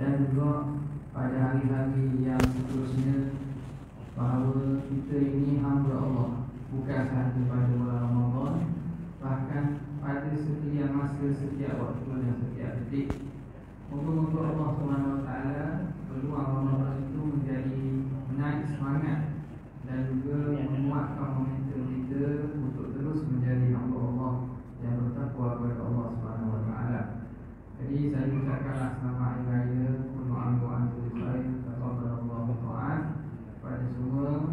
dan juga pada hari-hari yang seterusnya, bahawa kita ini hamba Allah, bukan sahaja pada bulan Ramadan, bahkan pada setiap masa, setiap waktu dan setiap detik. Moga-moga Allah SWT peluang Ramadan itu menjadi menaik semangat dan juga menguatkan momentum kita untuk terus menjadi hamba Allah yang bertakwa kepada Allah SWT. Jadi saya ucapkanlah selamat hari raya penuh anugerah khair, taqabbalallahu ta'ala pada semua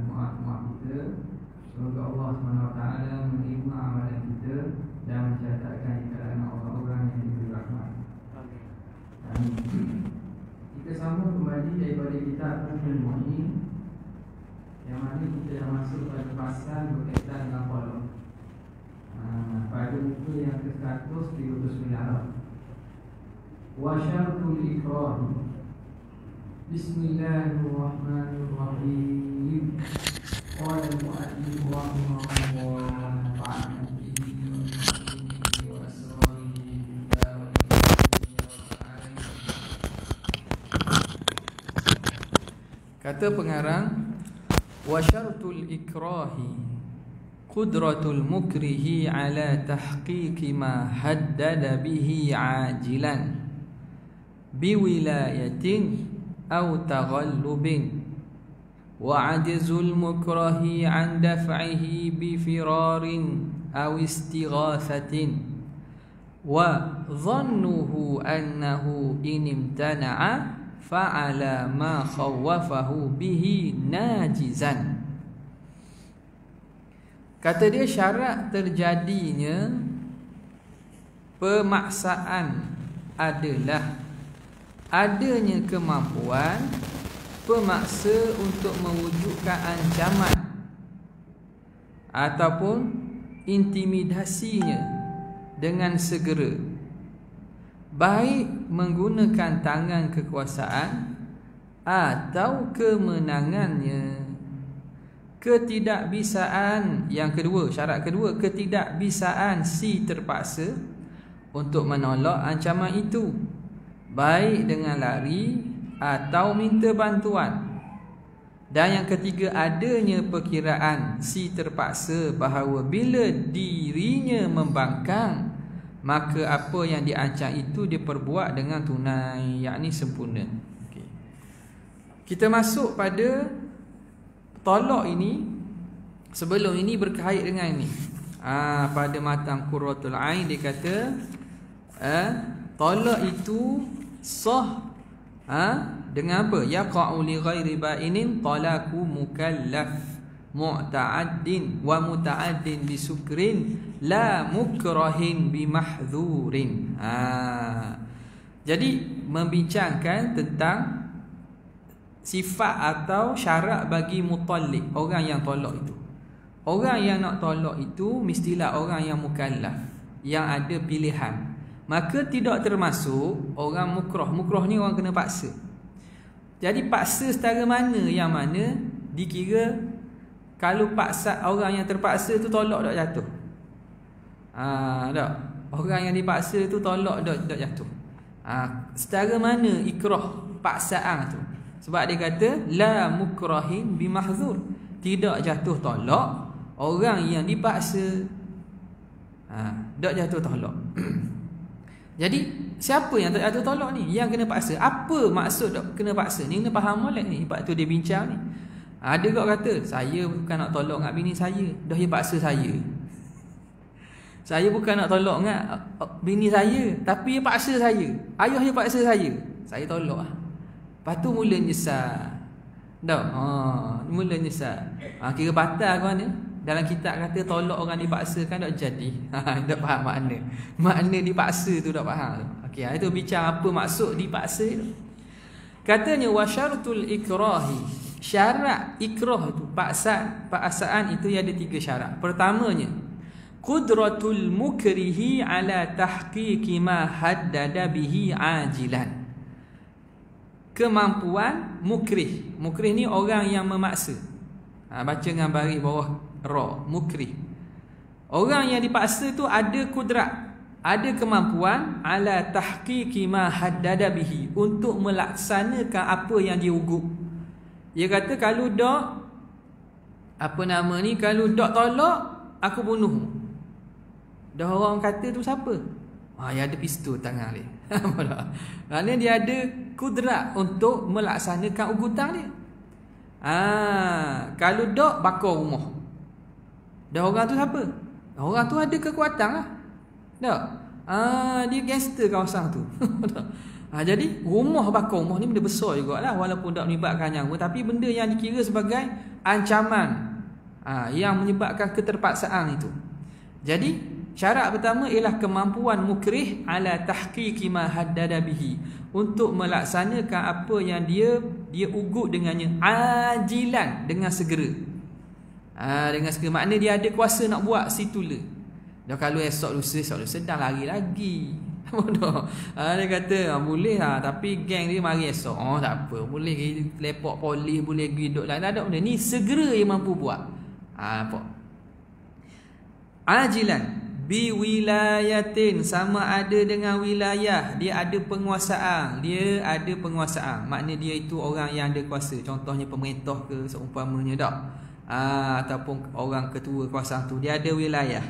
muat-muat kita. Semoga Allah SWT menerima amalan kita dan mencatatkan di kalangan orang-orang yang diberi rahmat. Amin. Kita sambung kembali daripada kitab Fathul Mu'in, yang mana kita dah masuk pada pasal berkaitan dengan qolok. Pada muka yang ke-139, wa syartul ikrah. Bismillahirrahmanirrahim. Qala al-mu'allif rahimahullah wa nafa'ana bihi wa asrarihi wa kata pengarang, wa syartul ikrahi qudratul mukrihi ala tahqiqi ma haddada bihi ajilan biwilayatin aw taghallubin wa ajzul mukrahi an daf'ihi bifirarin aw istighathatin wa dhannuhu annahu in imtana'a fa'ala ma khawwafahu bihi najizan. Kata dia, syarat terjadinya pemaksaan adalah adanya kemampuan pemaksa untuk mewujudkan ancaman ataupun intimidasinya dengan segera, baik menggunakan tangan kekuasaan atau kemenangannya. Ketidakbisaan yang kedua, syarat kedua, ketidakbisaan si terpaksa untuk menolak ancaman itu, baik dengan lari atau minta bantuan. Dan yang ketiga, adanya perkiraan si terpaksa bahawa bila dirinya membangkang, maka apa yang diancam itu diperbuat dengan tunai, yakni sempurna. Okay. Kita masuk pada tolak ini. Sebelum ini berkait dengan ini. Pada matan Qurratul Ain dia kata tolak itu sah dengan apa? Yaqa'u li ghairi ba'inin talaku mukallaf mu'ta'addin wa muta'addin bisukrin la mukrahin bimahdhurin. Jadi membincangkan tentang sifat atau syarat bagi mutallik, orang yang tolak itu. Orang yang nak tolak itu mestilah orang yang mukallaf, yang ada pilihan. Maka tidak termasuk orang mukrah. Mukrah ni orang kena paksa. Jadi paksa setara mana yang mana dikira kalau paksa orang yang terpaksa tu tolak tak jatuh. Tak. Orang yang dipaksa tu tolak tak jatuh. Setara mana ikrah paksaan tu? Sebab dia kata la mukrahin bimahzur, tidak jatuh tolak orang yang dipaksa. Tak jatuh tolak. Jadi siapa yang tak jatuh tolak ni? Yang kena paksa. Apa maksud kena paksa ni? Kena faham molek ni. Sebab tu dia bincang ni. Ada kau kata, saya bukan nak tolak dengan bini saya, dah dia paksa saya. Saya bukan nak tolak dengan bini saya, tapi dia paksa saya. Ayah dia paksa saya. Saya tolak. Lepas tu mula nyesal. Tak? Mula nyesal. Kira batal ke mana? Dalam kitab kata tolak orang dipaksakan tak jadi. Tak faham makna. Makna dipaksa tu tak faham. Okey, itu bincang apa maksud dipaksa tu. Katanya wasyartul ikrahi. Syarat ikrah tu, paksaan itu ada 3 syarat. Pertamanya, qudratul mukrihi ala tahqiqi ma haddada bihi ajilan. Kemampuan mukrih. Mukrih ni orang yang memaksa. Baca dengan baris bawah ra, mukrih. Orang yang dipaksa tu ada kudrat ada kemampuan ala tahqiqi ma haddada bihi, untuk melaksanakan apa yang dia ugut. Dia kata kalau dak kalau dak tolak aku bunuh. Dah orang kata tu siapa? Dia ada pistol tangan dia. Kerana dia ada kudrat untuk melaksanakan ugutan dia. Kalau dak bakar rumah. Dah orang tu siapa? Orang tu ada kekuatan lah. Tak? Dia gangster kawasan tu. Jadi rumah bakar rumah ni benda besar jugalah, walaupun tak melibatkan nyawa, tapi benda yang dikira sebagai ancaman yang menyebabkan keterpaksaan itu. Jadi syarat pertama ialah kemampuan mukrih ala tahqiqi ma haddada bihi, untuk melaksanakan apa yang dia ugut dengannya, ajilan, dengan segera. Dengan segera makna dia ada kuasa nak buat situla. Dah kalau esok lusa dah lari lagi. Dia kata boleh lah, tapi geng dia mari esok. Tak apa, boleh lepak polis, boleh duduk lain. Tak ada benda ni, segera dia mampu buat. Apa? Ajilan bi wilayatin, sama ada dengan wilayah, dia ada penguasaan. Makna dia itu orang yang ada kuasa. Contohnya pemerintah ke seumpamanya tak. Ataupun orang ketua kawasan tu, dia ada wilayah.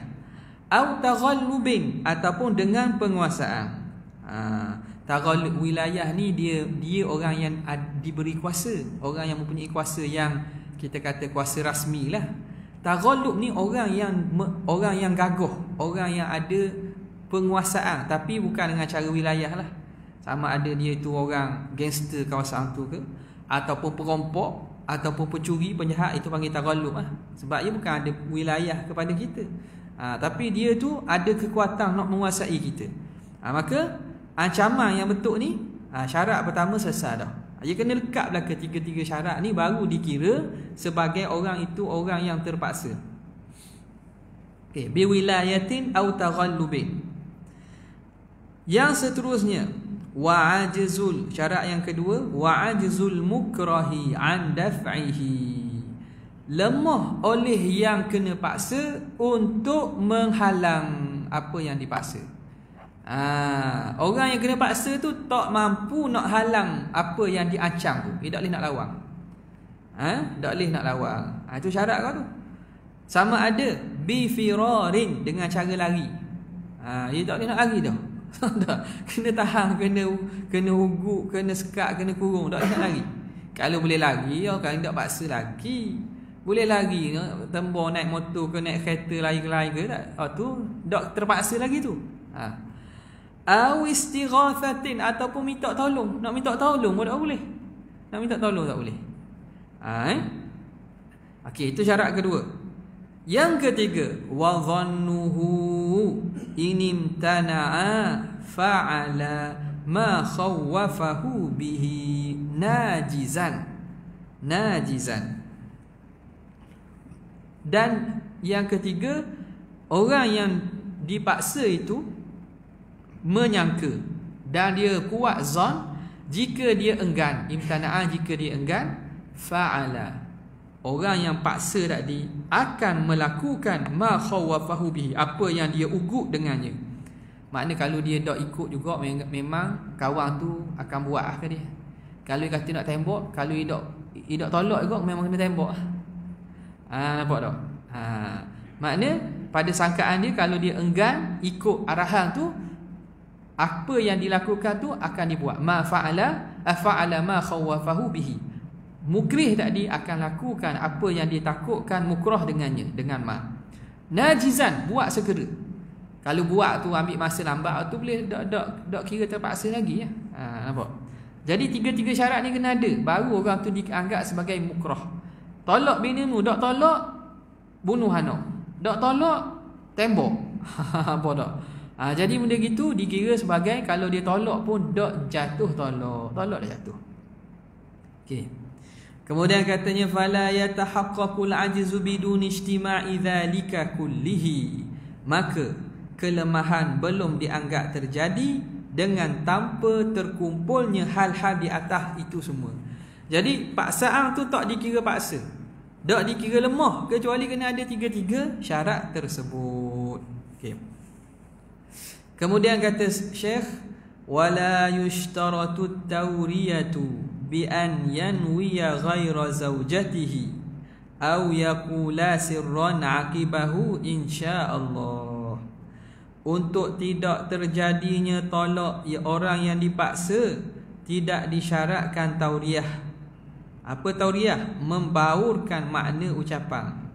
Au taghallubin, ataupun dengan penguasaan. Taghallub, wilayah ni dia orang yang diberi kuasa, orang yang mempunyai kuasa yang kita kata kuasa rasmi lah. Taghallub ni orang yang gagah, orang yang ada penguasaan, tapi bukan dengan cara wilayah lah. Sama ada dia itu orang gangster kawasan tu ke, ataupun perampok, ataupun pencuri, penjahat, itu panggil taghallub lah. Sebab dia bukan ada wilayah kepada kita. Tapi dia tu ada kekuatan nak menguasai kita. Maka ancaman yang betul ni, syarat pertama selesai dah. Dia kena lekat belakang tiga-tiga syarat ni, baru dikira sebagai orang itu orang yang terpaksa. Bi wilayatin au taghallubin. Yang seterusnya, wa'ajzul, syarat yang kedua, wa'ajzul mukrahi an daf'ihi, lemah oleh yang kena paksa untuk menghalang apa yang dipaksa. Orang yang kena paksa tu tak mampu nak halang apa yang diancam tu, dia tak boleh nak lawan. Tak boleh nak lawan. Itu syarat kau tu. Sama ada bi firarin, dengan cara lari. Dia tak boleh nak lari dah. Kena tahan, kena ugut, kena sekat, kena kurung, tak boleh nak lari. Kalau boleh lari, kalau tak paksa lagi. Boleh lari, tembor naik motor ke naik kereta lari ke tak? Tu tak terpaksa lagi tu. Au istighathatin, ataupun minta tolong. Nak minta tolong pun tak boleh. Nak minta tolong tak boleh. Okey, itu syarat kedua. Yang ketiga, wa dhannuhu inimtana'a fa'ala ma khawwafahu bihi najizan. Dan yang ketiga, orang yang dipaksa itu menyangka dan dia kuat zon, jika dia enggan, imtana'ah, jika dia enggan, fa'ala, orang yang paksa tadi akan melakukan ma khawafahu bihi, apa yang dia ugut dengannya. Makna kalau dia tak ikut juga, memang kawan tu akan buat ke dia. Kalau dia kata nak tembak, kalau dia tak tolak juga, memang kena tembak. Nampak tak? Makna pada sangkaan dia, kalau dia enggan ikut arahan tu, apa yang dilakukan tu akan dibuat. Ma fa'ala ma khawafahu bihi, mukrih tadi akan lakukan apa yang dia takutkan mukrah dengannya, dengan ma. Najizan, buat segera. Kalau buat tu ambil masa lambat tu, boleh tak kira terpaksa lagi ya. Nampak? Jadi tiga-tiga syarat ni kena ada, baru orang tu dianggap sebagai mukrah. Tolak binimu, tak tolak bunuh anak, tak tolak tembok. Apa tak? Jadi benda gitu dikira sebagai, kalau dia tolak pun tak jatuh tolak dah jatuh. Okey. Kemudian katanya fala yatahaqqaqul ajzu bidun ijtima'i dzalika kullihi, maka kelemahan belum dianggap terjadi dengan tanpa terkumpulnya hal-hal di atas itu semua. Jadi paksaan tu tak dikira paksa, tak dikira lemah, kecuali kena ada tiga-tiga syarat tersebut. Okey. Kemudian kata Syekh, wala yushtaratu tawriyatu bi an yanwiya ghaira zaujatihi aw yaqula sirran aqibahu insyaallah. Untuk tidak terjadinya tolak orang yang dipaksa, tidak disyaratkan tauriyah. Apa tauriyah? Membaurkan makna ucapan.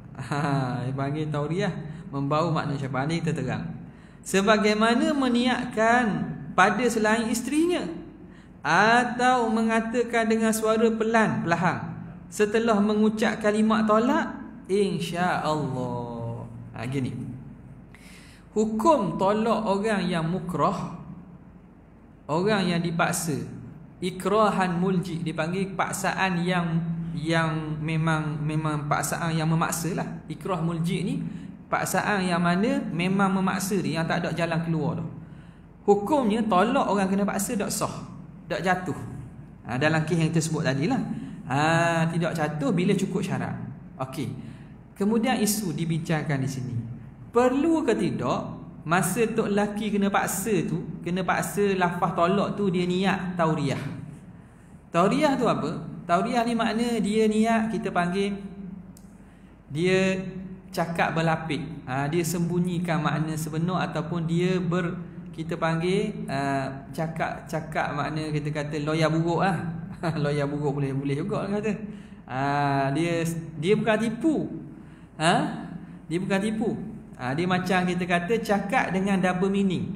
Panggil tauriyah, membaur makna ucapan. Ini kita terang. Sebagaimana meniatkan pada selain isterinya, atau mengatakan dengan suara perlahan setelah mengucap kalimat tolak, insya-Allah. Gini. Hukum tolak orang yang mukrah, orang yang dipaksa, ikrahan mulji, dipanggil paksaan yang memang paksaan yang memaksa lah. Ikrah mulji ni paksaan yang mana memang memaksa dia, yang tak ada jalan keluar dah. Hukumnya tolak orang kena paksa tak sah, tak jatuh. Dalam kes yang tersebut tadi lah. Tidak jatuh bila cukup syarat. Okey. Kemudian isu dibincangkan di sini. Perlu ke tidak masa tok lelaki kena paksa tu, kena paksa lafaz tolak tu, dia niat tauriyah. Tauriyah tu apa? Tauriyah ni makna dia niat, kita panggil dia cakap berlapik. Dia sembunyikan makna sebenar, ataupun dia kita panggil cakap makna, kita kata loya buruk lah. Loya buruk boleh juga orang kata. Dia bukan tipu. Dia bukan tipu. Dia macam kita kata cakap dengan double meaning,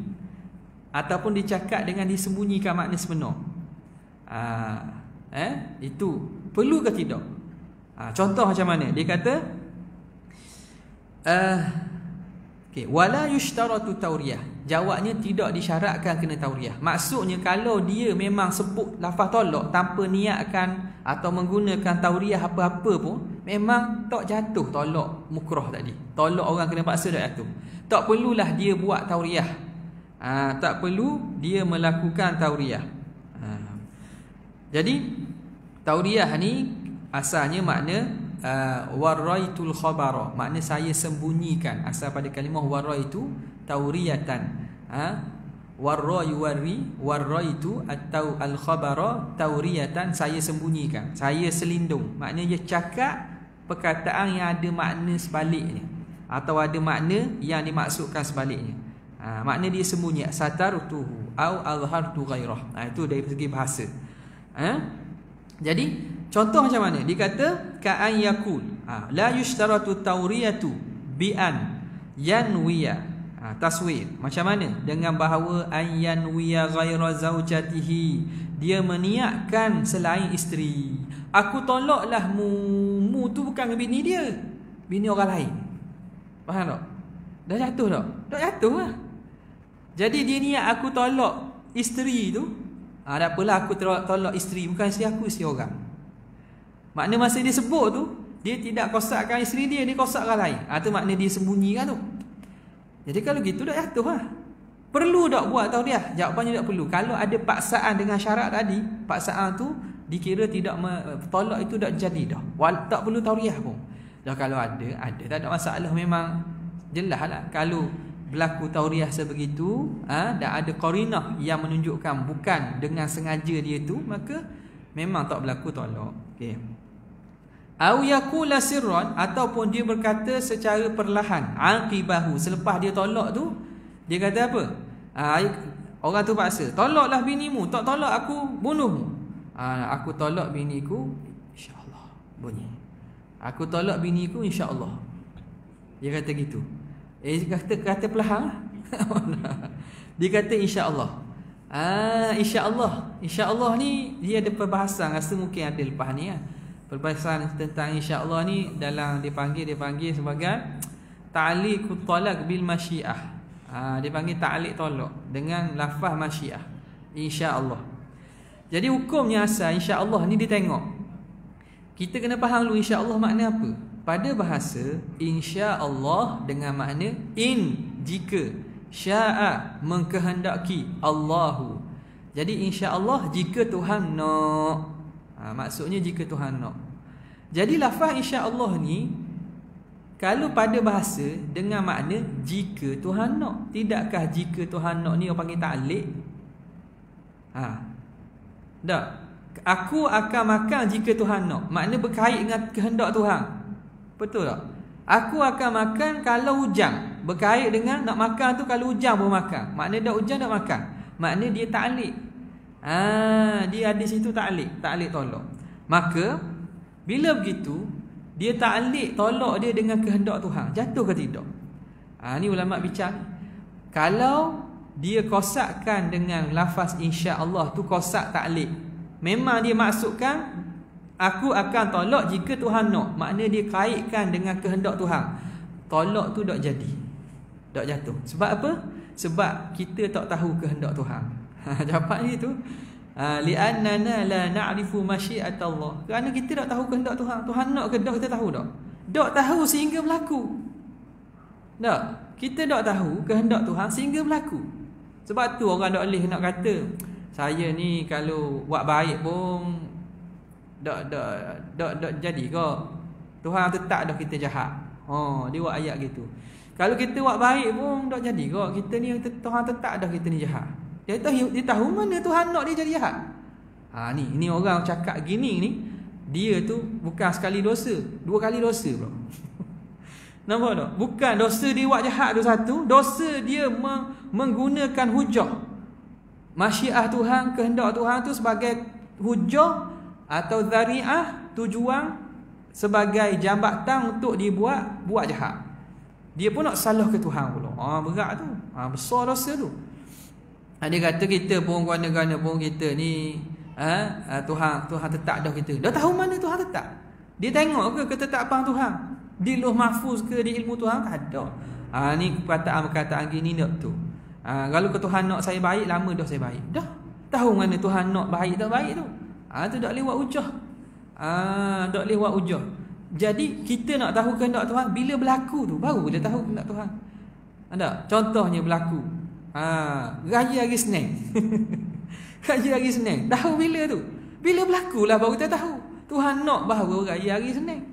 ataupun dicakap dengan disembunyikan makna sebenar. Itu perlu ke tidak? Contoh macam mana? Dia kata wala yushtaratu tauriyah. Jawabnya tidak disyaratkan kena tauriyah. Maksudnya kalau dia memang sebut lafaz tolak tanpa niatkan atau menggunakan tauriyah apa-apa pun, memang tak jatuh tolak mukrah tadi. Tolak orang kena paksa tak jatuh. Tak perlulah dia buat tauriyah. Tak perlu dia melakukan tauriyah. Jadi tauriyah ni asalnya makna waraitul khabara, makna saya sembunyikan. Asal pada kalimah waraitu tauriyatan. Waraitu atau al-khabara tauriyatan, saya sembunyikan, saya selindung. Maknanya dia cakap perkataan yang ada makna sebaliknya, atau ada makna yang dimaksudkan sebaliknya. Makna dia sembunyi, satartuhu au azhartu ghairah. Itu dari segi bahasa. Jadi contoh macam mana? Dia kata ka'an yakul la yushtaratu tauriyatu bi an yanwiya. Taswir macam mana? Dengan bahawa an yanwiya ghaira zaujatihi, dia meniatkan selain isteri. Aku tolaklah mu tu bukan bini dia, bini orang lain. Faham tak? Dah jatuh tak? Tak jatuh lah. Jadi dia niat aku tolak isteri tu. Tak apalah, aku tolak isteri, bukan isteri aku, isteri orang. Makna masa dia sebut tu, dia tidak kosakkan isteri dia, dia kosak orang lain. Itu makna dia sembunyikan tu. Jadi kalau gitu dah jatuh lah. Perlu tak buat tauriyah? Jawapannya tak perlu. Kalau ada paksaan dengan syarat tadi, paksaan tu dikira tidak tolak itu tak jadi dah. Tak perlu tauriyah pun. Dah kalau ada tak ada masalah, memang jelas lah. Kalau berlaku tauriyah sebegitu, dan ada qarinah yang menunjukkan bukan dengan sengaja dia tu, maka memang tak berlaku tolak. Okey. Au yaqula sirran, ataupun dia berkata secara perlahan, aqibahu, selepas dia tolak tu, dia kata apa? Orang tu paksa, tolaklah binimu, tak tolak aku bunuhmu. Aku tolak biniku, insya-Allah. Bunyi. Aku tolak biniku, insya-Allah. Dia kata gitu. Kata perlahan. Dia kata insya-Allah. Insya-Allah. Insya-Allah ni dia ada perbahasan, rasa mungkin ada lepas ni lah. Perbahasan tentang insya-Allah ni dalam dipanggil sebagai ta'liqut talaq bil masyiah. Dia panggil ta'liq tolak dengan lafaz masyiah, insya-Allah. Jadi hukumnya asal insya-Allah ni dia tengok. Kita kena faham dulu insya-Allah makna apa. Pada bahasa insya-Allah dengan makna in, jika, syaa, mengkehendaki, Allahu. Jadi insya-Allah jika Tuhan nak. Maksudnya jika Tuhan nak. Jadi lafaz insya-Allah ni kalau pada bahasa dengan makna jika Tuhan nak. Tidakkah jika Tuhan nak ni orang panggil ta'liq? Tak. Aku akan makan jika Tuhan nak. Makna berkait dengan kehendak Tuhan. Betul tak? Aku akan makan kalau hujan. Berkait dengan nak makan tu, kalau hujan pun makan. Makna dak hujan dak makan. Makna dia ta'liq. Dia ada situ ta'liq. Ta'liq tolak. Maka bila begitu, dia ta'liq tolak dia dengan kehendak Tuhan. Jatuh ke tidak? Ni ulama bincang. Kalau dia kosakkan dengan lafaz insya-Allah tu kosak ta'liq. Memang dia maksudkan aku akan tolak jika Tuhan nak. Makna dia kaitkan dengan kehendak Tuhan. Tolak tu tak jadi. Tak jatuh. Sebab apa? Sebab kita tak tahu kehendak Tuhan. Jawapan dia tu. Li'annana la na'rifu masyiatallah. Kerana kita tak tahu kehendak Tuhan. Tuhan nak ke tak, kita tahu tak? Tak tahu sehingga berlaku. Tak. Kita tak tahu kehendak Tuhan sehingga berlaku. Sebab tu orang tak boleh nak kata saya ni kalau buat baik pun tak jadi ke. Tuhan tetap dah kita jahat. Dia buat ayat gitu. Kalau kita buat baik pun tak jadi ke. Kita ni Tuhan tetap dah kita ni jahat. Dia tahu mana Tuhan nak dia jadi jahat. Ni orang cakap gini ni, dia tu bukan sekali dosa, 2 kali dosa pula. Nampak tak? Bukan dosa dia buat jahat tu satu, dosa dia menggunakan hujah. Masyiah Tuhan, kehendak Tuhan tu sebagai hujah atau zari'ah, tujuan sebagai jambatan untuk buat jahat. Dia pun nak salah ke Tuhan pula. Berat tu. Besar dosa tu. Dia kata kita pun gana-gana pun kita ni Tuhan tetap dah kita. Dah tahu mana Tuhan tetap? Dia tengok ke ketetapan Tuhan? Di Lauh Mahfuz ke di ilmu Tuhan? Tak ada. Ni perkataan gini nak tu. Kalau ke Tuhan nak saya baik, lama dah saya baik. Dah tahu mana Tuhan nak baik tak baik tu. Tu tak lewat hujah. Tak lewat hujah. Jadi kita nak tahu kehendak Tuhan bila berlaku tu, baru kita tahu kehendak Tuhan. Ada contohnya berlaku. Raya hari Senin. Raya hari Senin. Tahu bila tu? Bila berlakulah baru kita tahu. Tuhan nak baru raya hari Senin.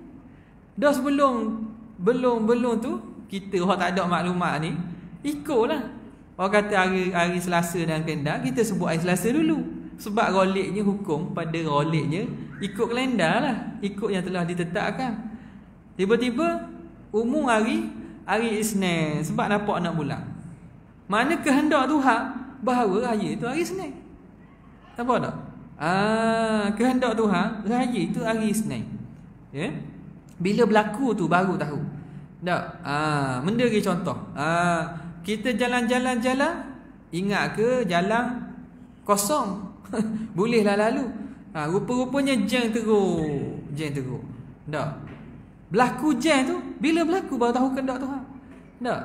Dah belum tu kita orang tak ada maklumat ni, ikutlah. Orang kata hari Selasa dan kalendar, kita sebut hari Selasa dulu. Sebab roliknya hukum pada roliknya ikut kalendar lah, ikut yang telah ditetapkan. Tiba-tiba umum hari Isnin sebab nampak nak bulan. Mana kehendak Tuhan bahawa raya itu hari Isnin. Nampak tak? Kehendak Tuhan raya itu hari Isnin. Ya? Bila berlaku tu baru tahu. Tak? Benda lagi contoh. Kita jalan-jalan, ingat ke jalan kosong? Bolehlah lalu. Rupa-rupanya jam teruk. Tak? Berlaku jam tu, bila berlaku baru tahu kehendak Tuhan. Tak?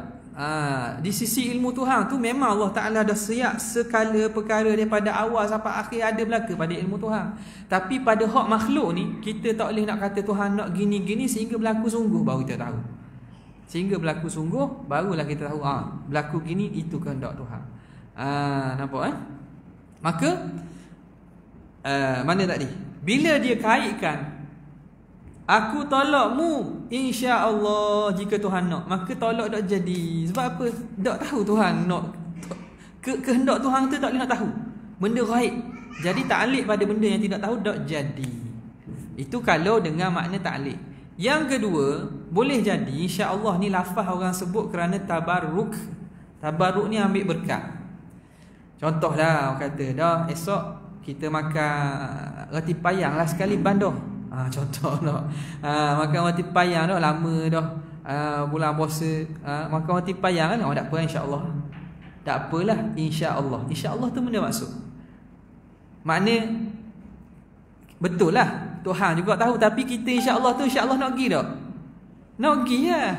Di sisi ilmu Tuhan tu memang Allah Ta'ala dah siap segala perkara daripada awal sampai akhir ada berlaku pada ilmu Tuhan. Tapi pada hak makhluk ni, kita tak boleh nak kata Tuhan nak gini-gini sehingga berlaku sungguh baru kita tahu. Sehingga berlaku sungguh barulah kita tahu berlaku gini itu kehendak Tuhan. Nampak Maka mana tadi? Bila dia kaitkan aku tolakmu insya-Allah jika Tuhan nak, maka tolak tak jadi. Sebab apa? Tak tahu Tuhan nak. Kehendak Tuhan tu tak boleh nak tahu. Benda ghaib. Jadi ta'liq pada benda yang tidak tahu tak jadi. Itu kalau dengan makna ta'liq. Yang kedua, boleh jadi insya-Allah ni lafaz orang sebut kerana tabarruk. Tabarruk ni ambil berkat. Contohlah orang kata dah esok kita makan roti payang lah sekali bandoh. Contohlah. Makan roti payang dah lama dah. Bulan puasa makan roti payang kan. Tak apa insya-Allah. Tak apalah insya-Allah. Insya-Allah tu benda maksud. Makna betul lah Tuhan juga tahu, tapi kita insya-Allah tu insya-Allah nak pergi tak? Nak pergi lah.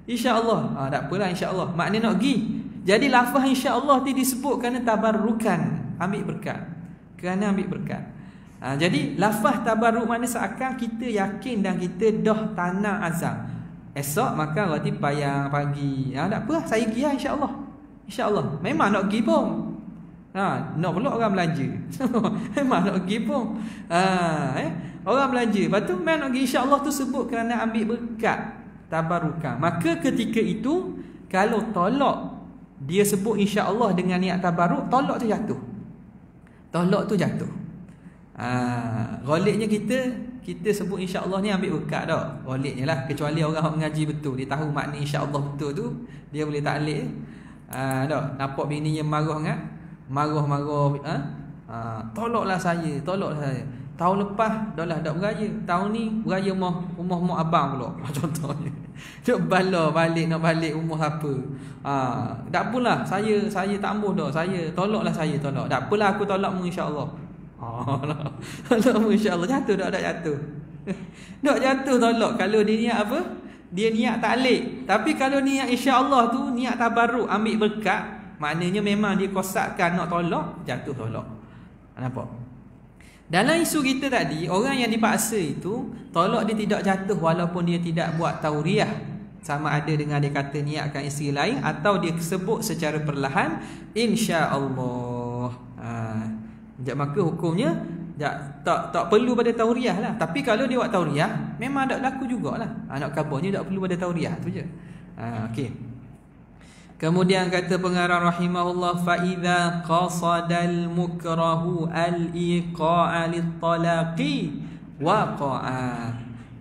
Insya-Allah. Tak apalah insya-Allah. Makna nak pergi. Jadi lafaz insya-Allah tu disebut kerana tabarrukan, ambil berkat. Kerana ambil berkat. Jadi lafaz tabarruk makna seakan kita yakin dan kita dah tanam azam. Esok makan roti payang pagi. Tak apa, saya pergi lah insya-Allah. Insya-Allah. Memang nak pergi pun. Nak pula orang belanja. Memang nak pergi pun. Orang belanja. Lepas tu memang nak pergi insya-Allah tu sebut kerana ambil berkat. tabarukan. Maka ketika itu kalau tolak dia sebut insya-Allah dengan niat tabaruk, tolak tu jatuh. Tolak tu jatuh. Ghaliknya kita sebut insya-Allah ni ambil berkat dah. Ghaliknya lah, kecuali orang yang mengaji betul, dia tahu makna insya-Allah betul tu, dia boleh taklid. Dah nampak bini yang marah sangat, marah-marah, tolaklah saya. Tahun lepas dah lah tak beraya. Tahun ni beraya rumah mak abang pula. Contohnya. Nak balik rumah siapa. Tak apalah, saya tak ambuh dah. Tolaklah saya. Tak apalah, aku tolakmu insya-Allah. Tolakmu insya-Allah. Jatuh tak jatuh. Tak jatuh tolak. Kalau dia niat apa? Dia niat taklid. Tapi kalau niat insya-Allah tu niat tabarruk, ambil berkat, maknanya memang dia kosakkan nak tolak, jatuh tolak. Nampak? Dalam isu kita tadi, orang yang dipaksa itu tolak dia tidak jatuh walaupun dia tidak buat tauriah, sama ada dengan dia kata niatkan isteri lain atau dia sebut secara perlahan insya-Allah. Maka hukumnya tak perlu pada tauriah lah. Tapi kalau dia buat tauriah, memang tak berlaku jugalah. Nak khabarnya tak perlu pada tauriah tu je. Okey. Kemudian kata pengarang rahimahullah, fa idza qasadal mukrahu al-iqa'a lit-talaqi waqa'a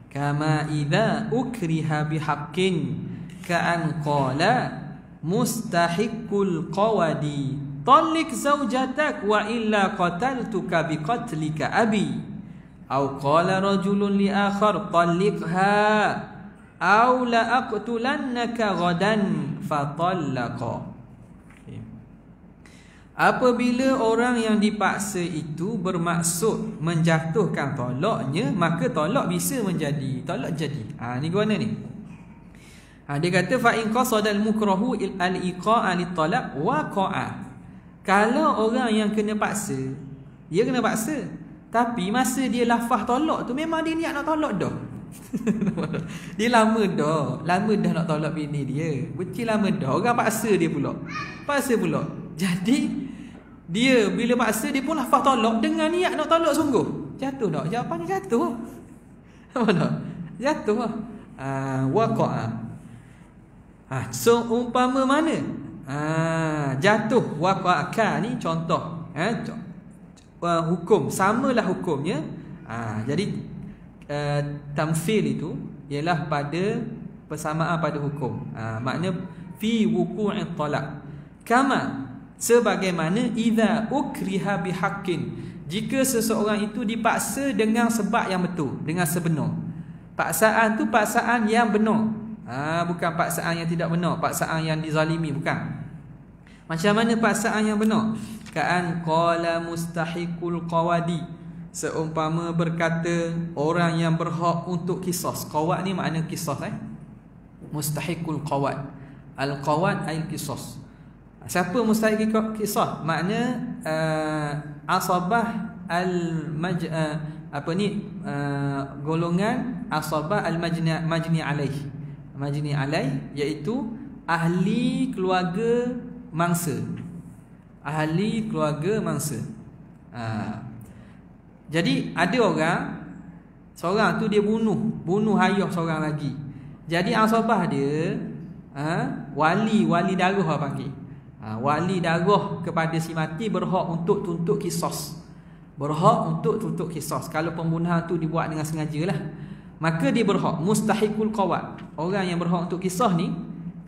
kama idza ukriha bihaqqin ka'an qala mustahiqqul qawadi talliq zawjatak wa illa qataltuka biqatlika abi aw qala rajulun li akhar talliqha aw la aqtulannaka ghadan fatallaqa. Apabila orang yang dipaksa itu bermaksud menjatuhkan tolaknya, maka tolak bisa menjadi tolak jadi. Ni guna ni. Dia kata fa in qasadal mukrahu al-iqa'a lit-talaq waqa'a. Kalau orang yang kena paksa, dia kena paksa, tapi masa dia lafaz tolak tu memang dia niat nak tolak dah. Dia lama dah nak tolak bini dia. Benci lama dah. Orang paksa dia pula. Jadi dia bila paksa dia pun lafaz tolak dengan niat nak tolak sungguh. Jatuh tak? Jawapannya jatuh. Apa tak? Jatuh lah. Waqa'a. So umpama mana? Jatuh waqa'a ni contoh. Hukum samalah hukumnya. Jadi tamthil itu ialah pada persamaan pada hukum. Makna fi wuqu'it talaq. Kama sebagaimana idza ukriha bihaqqin, jika seseorang itu dipaksa dengan sebab yang betul, dengan sebenar. Paksaan tu paksaan yang benar. Bukan paksaan yang tidak benar, paksaan yang dizalimi, bukan. Macam mana paksaan yang benar? Ka'an qala mustahiqul qawadi, seumpama berkata orang yang berhak untuk qisas. Qawad ni makna qisas. Mustahiqul qawad. Al-qawad ay qisas. Siapa mustahiqul qisas? Makna asabah golongan asabah al-majni alaih. Majni alaih iaitu ahli keluarga mangsa. Ahli keluarga mangsa. Jadi ada orang, seorang tu dia bunuh ayah seorang lagi. Jadi asabah dia wali darah panggil. Wali darah kepada si mati berhak untuk tuntut qisas. Berhak untuk tuntut qisas. Kalau pembunuhan tu dibuat dengan sengaja lah, maka dia berhak. Mustahiqul qawad. Orang yang berhak untuk qisas ni,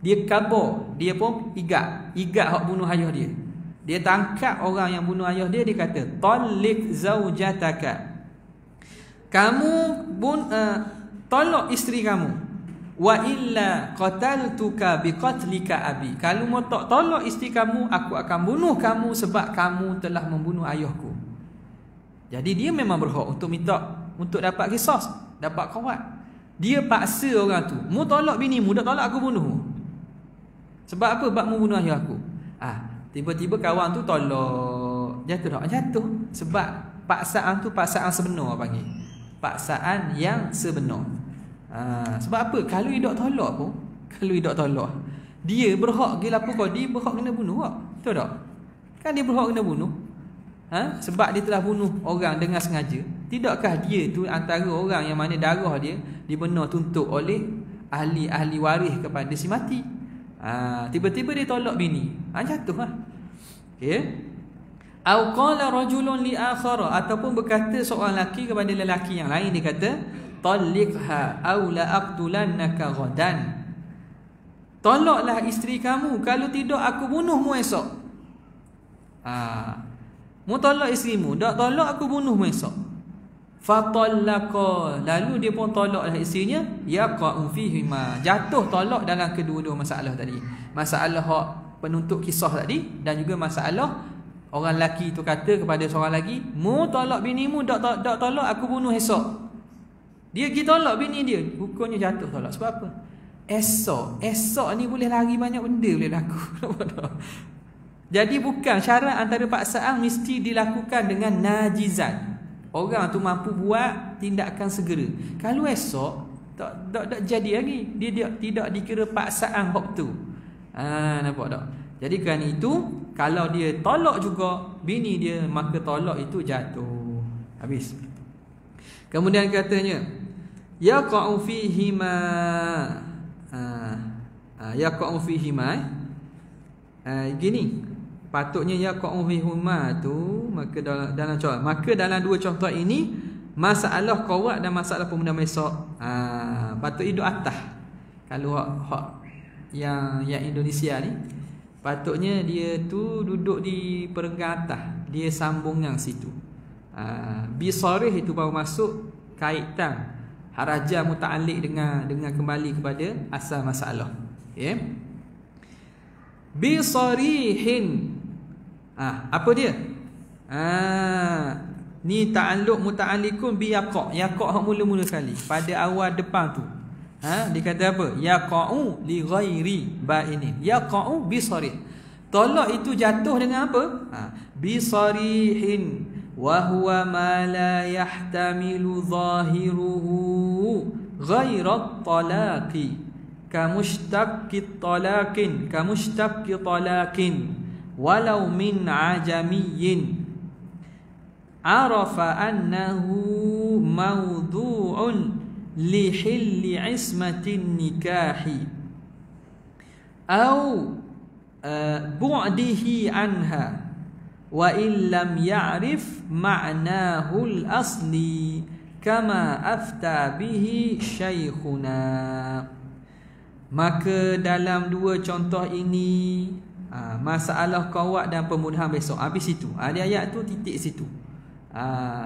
dia kabar, dia pun igat hak bunuh ayah dia. Dia tangkap orang yang bunuh ayah dia, dia kata talliq zaujataka, kamu tolak isteri kamu, wa illa qataltuka biqatlika abi, kalau mau tak tolak isteri kamu, aku akan bunuh kamu sebab kamu telah membunuh ayahku. Jadi dia memang berhak untuk dapat qisas, dapat qawad. Dia paksa orang tu, mu tolak binimu, dak tolak aku bunuh. Sebab apa? Sebab mu bunuh ayah aku. Tiba-tiba kawan tu tolak. Jatuh tak? Jatuh. Sebab paksaan tu paksaan sebenar panggil. Paksaan yang sebenar. Sebab apa? Kalau dia tak tolak pun, dia berhak gila apa kau? Dia berhak kena bunuh tak? Betul tak? Kan dia berhak kena bunuh. Sebab dia telah bunuh orang dengan sengaja. Tidakkah dia tu antara orang yang mana darah dia dibenar tuntut oleh ahli waris kepada si mati. Tiba-tiba dia tolak bini, jatuh lah. Okey. Au qala rajulun li akhara, ataupun berkata seorang lelaki kepada lelaki yang lain, dia kata talliqha aw la aqtulannaka ghadan. Tolaklah isteri kamu, kalau tidak aku bunuhmu esok. Mu tolak isterimu, tak tolak aku bunuhmu esok. Fatallaqa, lalu dia pun tolaklah isterinya, yaqa'u fihi ma, jatuh tolak dalam kedua-dua masalah tadi. Masalah hak penuntut kisah tadi, dan juga masalah orang lelaki tu kata kepada seorang lagi, mu tolak binimu, tak tolak aku bunuh esok. Dia pergi tolak bini dia, hukumnya jatuh tolak. Sebab apa? Esok ni boleh lari banyak benda boleh laku. Jadi bukan syarat antara paksaan mesti dilakukan dengan najizan. Orang tu mampu buat tindakan segera. Kalau esok tak jadi lagi, dia tidak dikira paksaan hak tu. Nampak tak? Jadi kerana itu, kalau dia tolak juga bini dia, maka tolak itu jatuh. Habis. Kemudian katanya, yaqa'u fihima. Yaqa'u fihima. Gini, patutnya yaqa'u fihima tu, maka dalam dua contoh ini, masalah qawat dan masalah pemuda mesok, patut hidup atas. Kalau hak yang Indonesia ni, patutnya dia tu duduk di perenggan atas, dia sambung yang situ. Bisarih itu baru masuk kaitan haraja muta'alliq dengan kembali kepada asal masalah. Okay. Bisarihin, apa dia? Ni ta'alluq muta'alliqun bi yaqa'. Yaqa' hak mula-mula kali pada awal depan tu. Dia kata apa? Yaqa'u li ghairi ba'inin. Yaqa'u bisarih. Tolak itu jatuh dengan apa? Bisarihin wa huwa ma la yahtamilu zahiruhu ghairat talaqi kamushtaqi talaqin walau min ajamiyyin arafa annahu mawdu'un li hilli ismatin nikahi au bu'dihi anha wa illam ya'rif ma'nahul asli kama afta bihi syekhuna. Maka dalam dua contoh ini, masalah qawat dan pembunuhan besok, habis situ. Ada ayat tu titik situ.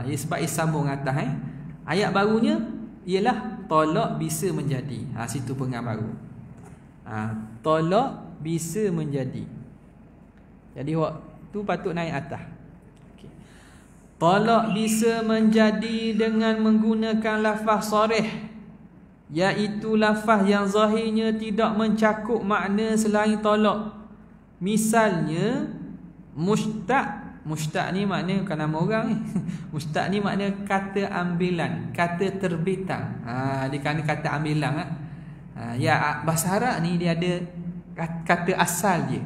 Sebab sambung atas. Ayat barunya ialah tolak bisa menjadi. Situ pengang baru. Tolak bisa menjadi. Jadi waktu patut naik atas. Okay. Tolak bisa menjadi dengan menggunakan lafaz sharih, iaitu lafaz yang zahirnya tidak mencakup makna selain tolak. Misalnya mushtaq. Mushtaq ni makna bukan nama orang ni. Mushtaq ni makna kata ambilan, kata terbitan. Dia kan kata ambilan. Bahasa Arab ni dia ada kata asal dia,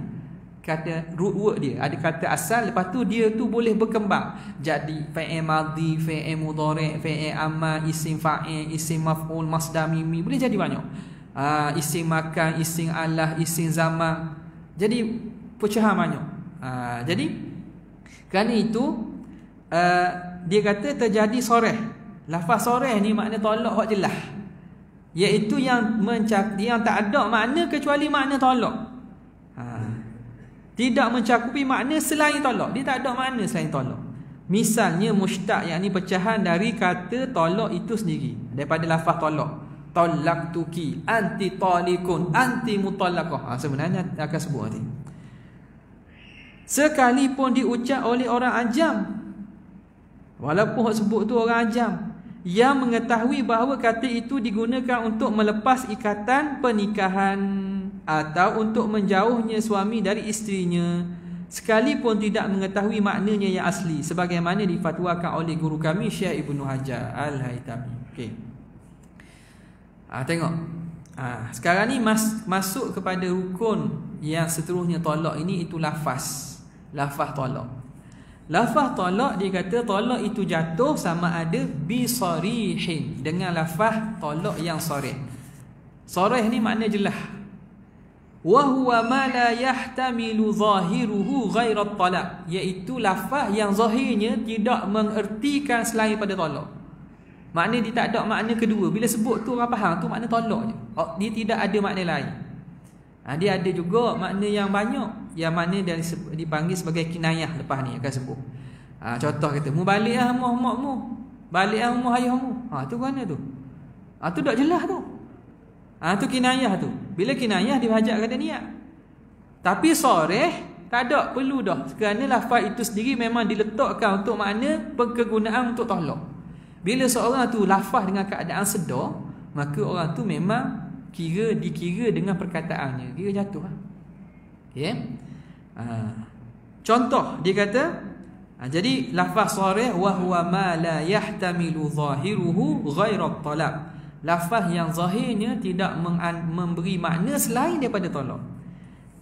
kata root word dia, ada kata asal, lepas tu dia tu boleh berkembang jadi fi'il madhi, fi'il mudhari', fi'il amar, isim fa'il, isim maf'ul, masdar mimi, boleh jadi banyak. Isim makan, isim alah, isim zaman, jadi pecahan banyak. Jadi kerana itu dia kata terjadi soreh. Lafaz soreh ni makna tolak hak jelas, iaitu yang tak ada makna kecuali makna tolak. Tidak mencakupi makna selain tolak. Dia tak ada makna selain tolak. Misalnya mushtaq, yakni pecahan dari kata tolak itu sendiri, daripada lafaz tolak. Talaqtuki, anti talikun, anti mutallaqah. Sebenarnya akan sebut nanti. Sekalipun diucap oleh orang ajam, walaupun sebut tu orang ajam, yang mengetahui bahawa kata itu digunakan untuk melepas ikatan pernikahan atau untuk menjauhnya suami dari isterinya, sekalipun tidak mengetahui maknanya yang asli, sebagaimana difatwakan oleh guru kami Syekh Ibnu Hajar Al-Haytami. Okey. Tengok. Sekarang ni masuk kepada rukun yang seterusnya tolak ini, itu lafaz. Lafaz tolak. Lafaz tolak, dia kata tolak itu jatuh sama ada bisarihin, dengan lafaz tolak yang sarih. Sarih ni makna jelas. Wa huwa ma la yahtamilu zahiruhu ghaira talaq, iaitu lafaz yang zahirnya tidak mengertikan selain pada tolak. Makna dia tak ada makna kedua. Bila sebut tu orang faham tu makna tolak je. Dia tidak ada makna lain. Dia ada juga makna yang banyak, yang mana dia dipanggil sebagai kinayah. Lepas ni akan sebut. Contoh kata, mu balik lah rumah makmu, balik lah rumah ayahmu. Tu mana tu? Tu tak jelas tu. Tu kinayah tu. Bila kinayah dihajat kata niat. Tapi sarih tak ada, perlu dah. Kerana lafaz itu sendiri memang diletakkan untuk makna kegunaan untuk tolak. Bila seorang tu lafaz dengan keadaan sedar, maka orang tu memang dikira dengan perkataannya, kira jatuh. Okay? Contoh dia kata, jadi lafaz sarih wa huwa ma la yahtamilu zahiruhu ghaira talaq. Lafaz yang zahirnya tidak memberi makna selain daripada tolak.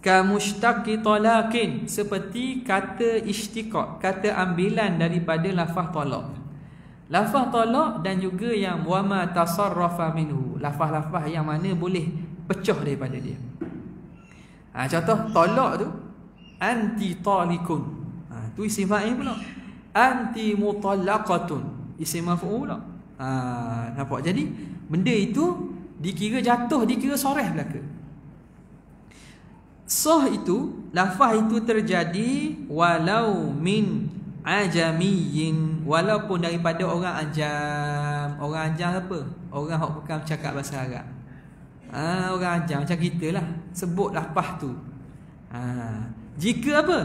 Ka mushtaqi talaqin, seperti kata istiqaq, kata ambilan daripada lafaz tolak. Lafaz tolak dan juga yang wa ma tasarrafa minhu, lafaz-lafaz yang mana boleh pecah daripada dia. Contoh tolak tu, anti talikun. Tu isim fa'il pula. Anti mutallaqatun, isim maf'ul pula. Nampak? Jadi benda itu dikira jatuh, dikira sarih belaka. Sah itu, lafaz itu terjadi walau min ajamiyyin, walaupun daripada orang ajam. Orang ajam apa? Orang hak bukan cakap bahasa Arab. Orang ajam macam kita lah, sebut lafaz tu. Jika apa?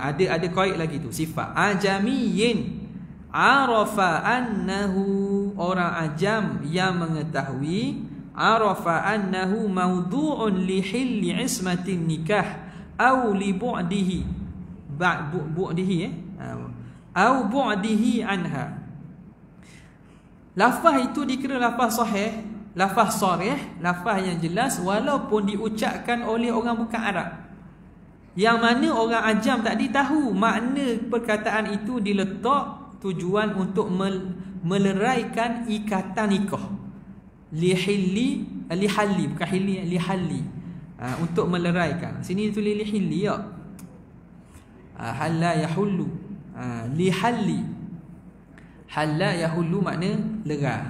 Ada qaid lagi tu, sifat ajamiyyin arafa annahu, orang ajam yang mengetahui, arafa annahu mawdu'un li hilli ismatin nikah au li bu'dihi au bu'dihi anha. Lafaz itu dikira lafaz sahih, lafaz sarih, lafaz yang jelas walaupun diucapkan oleh orang bukan Arab. Yang mana orang ajam tadi tahu makna perkataan itu diletak tujuan untuk meleraikan ikatan nikah. Lihalli, bukan hilli, lihalli. Untuk meleraikan. Sini tulis lihalli ya. Halla yahullu. Lihalli. Halla yahullu makna lerah.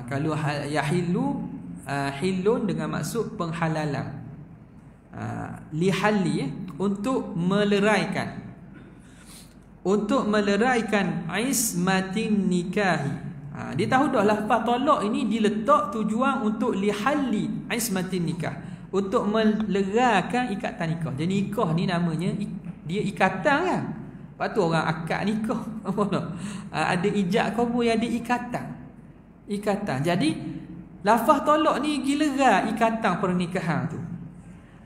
Kalau yahillu, hillun dengan maksud penghalalan. Lihalli, untuk meleraikan. Untuk meleraikan ismatin nikahi. Dia tahu dah lafaz tolak ini diletak tujuan untuk lihalli ismatin nikah, untuk meleraikan ikatan nikah. Jadi nikah ni namanya dia ikatan kan. Lepas tu orang akad nikah. Ada ijab kabul, ada ikatan. Jadi lafaz tolak ni gila ikatan pernikahan tu.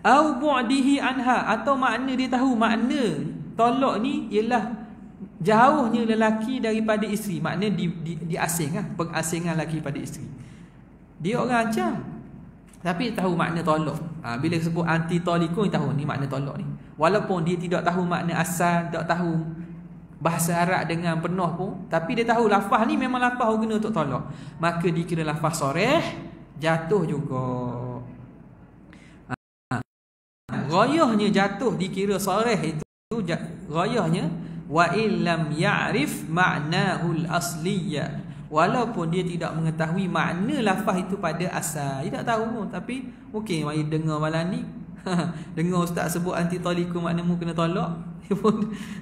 Au bu'dihi anha, atau makna dia tahu makna tolak ni ialah jauhnya lelaki daripada isteri. Makna diasing, pengasingan lelaki pada isteri. Dia orang ajam tapi tahu makna tolak. Bila sebut anti talikun, tahu ni makna tolak ni. Walaupun dia tidak tahu makna asal, tak tahu bahasa Arab dengan penuh pun, tapi dia tahu lafaz ni memang lafaz guna untuk tolak, maka dikira lafaz sarih, jatuh juga. Ghayahnya jatuh dikira sarih itu, ghayahnya wa illam ya'rif ma'nahul asliyya, walaupun dia tidak mengetahui makna lafaz itu pada asal. Dia tak tahu pun, tapi mungkin mari dengar malam ni dengar ustaz sebut anti talikum, makna mu kena tolak,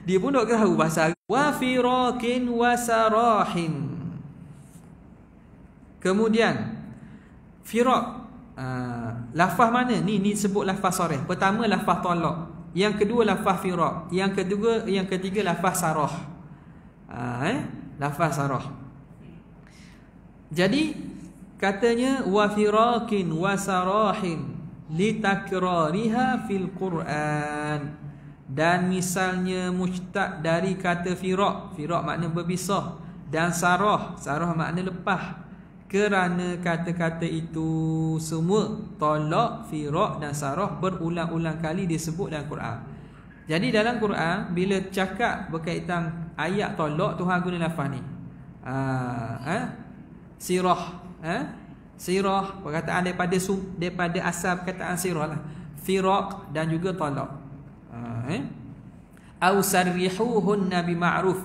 dia pun tak tahu bahasa. Wa firakin wa sarahin. Kemudian firak, lafaz mana ni sebut lafaz sarih. Pertama lafaz tolak, yang kedua lafaz firak, yang ketiga lafaz sarah. Lafaz sarah. Jadi katanya wa firakin wa sarahin litakrariha fil Quran. Dan misalnya mustaq dari kata firak, firak makna berpisah, dan sarah, sarah makna lepas, kerana kata-kata itu semua, tolak, firak dan sarah, berulang-ulang kali disebut dalam Quran. Jadi dalam Quran bila cakap berkaitan ayat tolak, Tuhan guna lafaz ni. Sirah, sirah, perkataan daripada asal perkataan sirah lah. Firaq dan juga talaq. Au sarrihuhunna bima'ruf.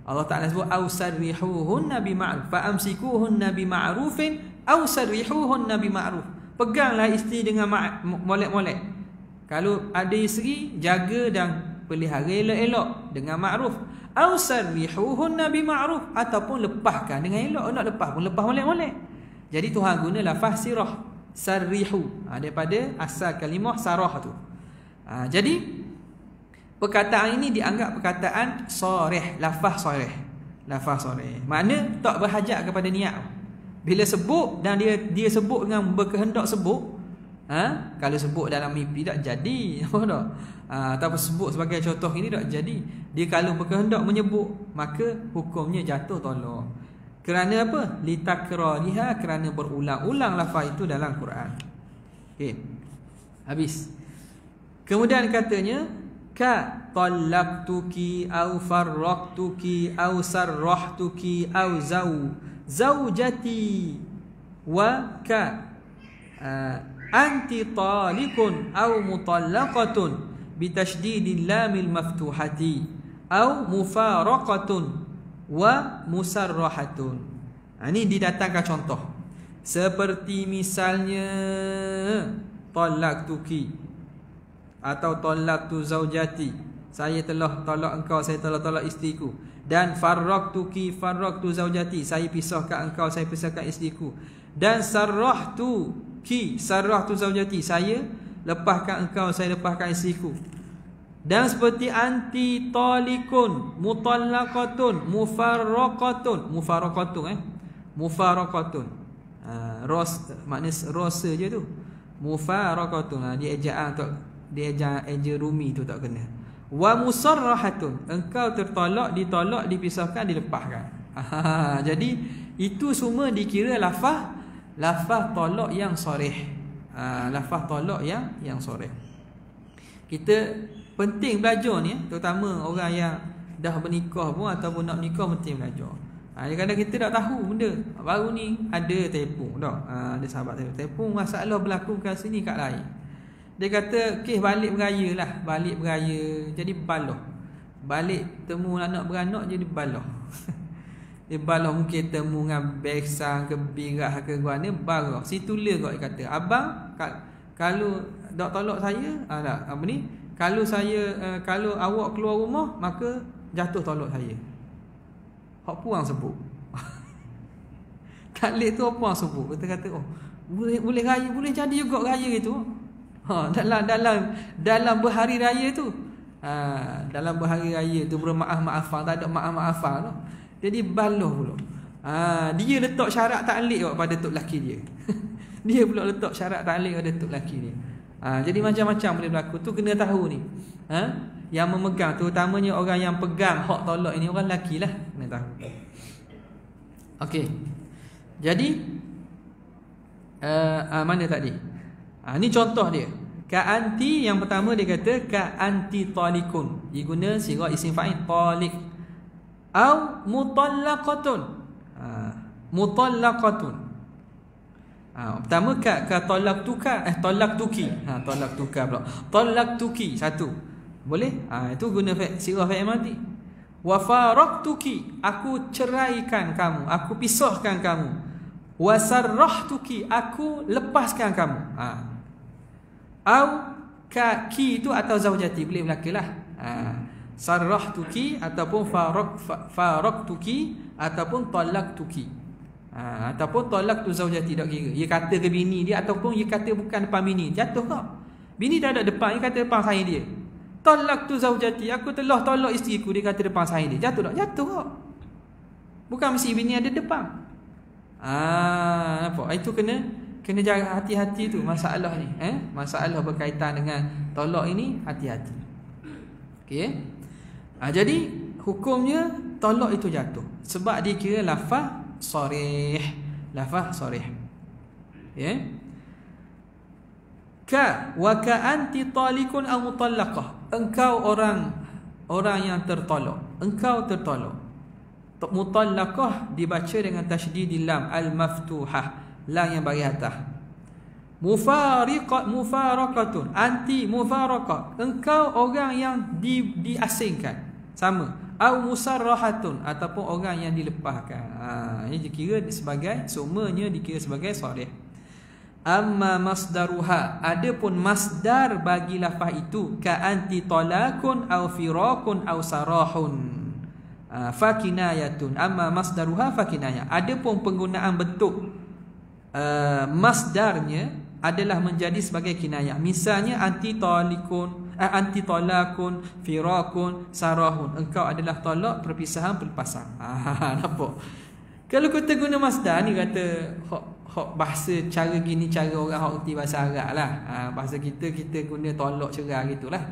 Allah Ta'ala sebut au sarrihuhunna bima'ruf. Fa amsikuhunna bima'rufin au sarrihuhunna bima'ruf. Peganglah isteri dengan molek-molek. Kalau ada isteri, jaga dan pelihara elok-elok dengan ma'ruf. Au sarrihuhunna bima'ruf, ataupun lepaskan dengan elok. Nak lepas pun lepas molek-molek. Jadi Tuhan guna lafaz sirah, sarrihu, daripada asal kalimah sarah tu. Jadi perkataan ini dianggap perkataan sarih, lafaz sarih. Lafaz sarih makna tak berhajat kepada niat. Bila sebut dan dia sebut dengan berkehendak sebut, kalau sebut dalam mimpi tak jadi, apa tak? Ataupun sebut sebagai contoh ini tak jadi. Dia kalau berkehendak menyebut, maka hukumnya jatuh tolak. Kerana apa? Litakrariha, kerana berulang-ulang lafaz itu dalam Quran. Okey. Habis. Kemudian katanya ka talaqtuki au farraqtuki au sarrahtuki au zaujati wa ka anti talikun au mutallaqatun bitasydidil lamil maftuhati au mufaraqatun wa musarrahatun. Ini didatangkan contoh. Seperti misalnya talaqtuki atau talaqtu zaujati, saya telah talak engkau, saya telah talak isteriku. Dan farraqtuki farraqtu zaujati, saya pisahkan engkau, saya pisahkan isteriku. Dan sarrahtuki sarrahtu zaujati, saya lepaskan engkau, saya lepaskan isteriku. Dan seperti anti talikun, mutallaqatun, mufarraqatun, mufarraqatun. Makna rosa je tu. Mufarraqatun. Dia ejaan tak, dia eja rumi tu tak kena. Wa musarrahatun, engkau tertolak, ditolak, dipisahkan, dilepaskan. Jadi itu semua dikira lafaz tolak yang sarih. Lafaz tolak yang sarih. Kita penting belajar ni, terutama orang yang dah bernikah pun ataupun nak nikah, penting belajar. Kadang-kadang kita tak tahu benda. Baru ni ada telefon dah. Ada sahabat telefon, masalah berlaku kat sini kat lain. Dia kata kes balik beraya lah, balik beraya jadi baloh. Balik temu anak beranak jadi baloh. Dia baloh mungkin temu dengan beksang ke birah ke guana barah. Situlah kau kata, abang kalau dak tolak saya, apa ni? Kalau saya kalau awak keluar rumah, maka jatuh tolak saya. Hak puang sebut. Taklid tu apa puang sebut. Kita kata, oh, boleh raya, boleh jadi juga raya itu. Dalam berhari raya tu. Dalam berhari raya tu bermaaf-maafan, tak ada maaf-maafan tu. Jadi baloh pula. Dia letak syarat taklid pada tok laki dia. Dia pula letak syarat taklid pada tok laki dia. Jadi macam-macam boleh berlaku. Tu kena tahu ni. Yang memegang, terutamanya orang yang pegang hak tolak ini, orang lelaki lah, kena tahu. Okey. Jadi mana tadi? Ni contoh dia. Ka anti, yang pertama dia kata ka anti talikun. Dia guna sirah isim fa'il talik. Au mutallaqatun. Mutallaqatun. Pertama ka talaqtuka, talaqtuki. Talaqtuka pula. Talaqtuki satu. Boleh? Itu guna sirah fa'il madi. Wa faraqtuki, aku ceraikan kamu, aku pisahkan kamu. Wa sarrahtuki, aku lepaskan kamu. Au ki itu atau zaujati, boleh berlakulah. Sarrahtuki ataupun faraqtuki ataupun talaqtuki. Ataupun talaqtu zaujati, tak kira. Dia kata ke bini dia ataupun dia kata bukan depan bini, jatuh tak? Bini dah ada depan, dia kata depan saya dia. Talaqtu zaujati, aku telah tolak isteriku, dia kata depan saya dia. Jatuh tak? Jatuh tak? Bukan mesti bini ada depan. Apa? Itu kena jaga, hati-hati tu masalah ni. Masalah berkaitan dengan tolak ini, hati-hati. Okey. Jadi hukumnya tolak itu jatuh sebab dia kira lafaz sarih. Lafaz sarih. Ya. Ka wa ka anti talikun aw mutallaqah. Engkau orang yang tertolak. Engkau tertolak. Mutallaqah dibaca dengan tasydidil lam al-maftuhah, lam yang bagi atas. Mufaraqatun, anti mufaraqah, engkau orang yang diasingkan, sama. Au musarrahatun, ataupun orang yang dilepaskan. Ini dikira sebagai, semuanya dikira sebagai sharih. Amma masdaruha, adapun masdar bagi lafaz itu, ka anti talaqun au firaqun au sarahun, fakinayatun. Amma masdaruha fakinayah, adapun penggunaan bentuk masdarnya adalah menjadi sebagai kinayah. Misalnya anti talaqun, firaqun, sarahun, engkau adalah tolak, perpisahan, pelepasan. Nampak? Kalau kita guna masdar ni, kata hok bahasa cara gini, cara orang hok reti bahasa Arab lah. Bahasa kita guna tolak, cerai gitulah.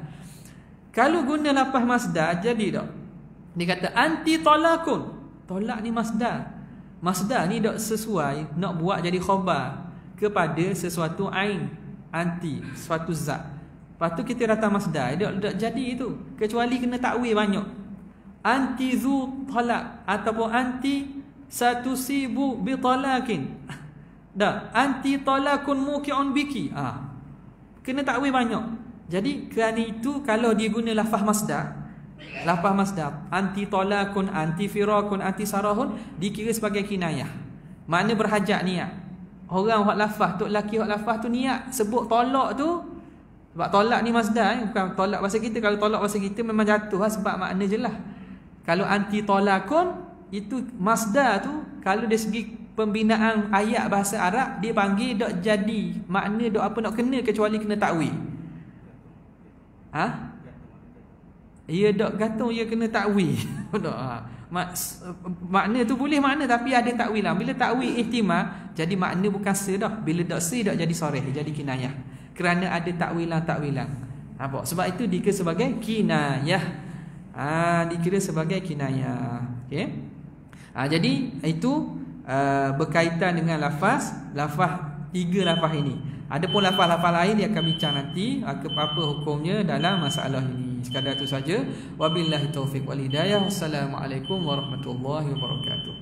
Kalau guna lafaz masdar, jadi tak? Dia kata anti talaqun, tolak ni masdar. Masdar ni tak sesuai nak buat jadi khabar kepada sesuatu ain, anti, suatu zat. Lepas tu kita datang masdar, tak jadi itu, kecuali kena takwil banyak. Anti zu talaq, ataupun anti satusibu bi talaqin. Dah, anti talaqun muqi'un biki. Kena takwil banyak. Jadi kerana itu, kalau dia guna lafaz masdar, anti talaqun, anti firaqun, anti sarahun, dikira sebagai kinayah. Makna berhajat niat. Orang hak lafaz tu, lelaki hak lafaz tu niat sebut tolak tu. Sebab tolak ni masdar, bukan tolak bahasa kita. Kalau tolak bahasa kita memang jatuh lah, sebab makna je lah. Kalau anti talaqun, itu masdar tu, kalau dari segi pembinaan ayat bahasa Arab, dia panggil dok jadi makna dok apa nak kena, kecuali kena takwil. Ia dok gantung, ia kena takwil. Makna tu boleh makna, tapi ada takwilan. Bila takwil ihtimal, jadi makna bukan se dah. Bila dok se, dok jadi sharih, jadi kinayah. Kerana ada takwilan. Nampak? Sebab itu dikira sebagai kinayah. Dikira sebagai kinayah. Okey. Jadi itu berkaitan dengan lafaz 3 lafaz ini. Adapun lafaz-lafaz lain dia akan bincang nanti apa hukumnya dalam masalah ini. Sekadar itu saja. Wabillahi taufiq wal hidayah. Wassalamualaikum warahmatullahi wabarakatuh.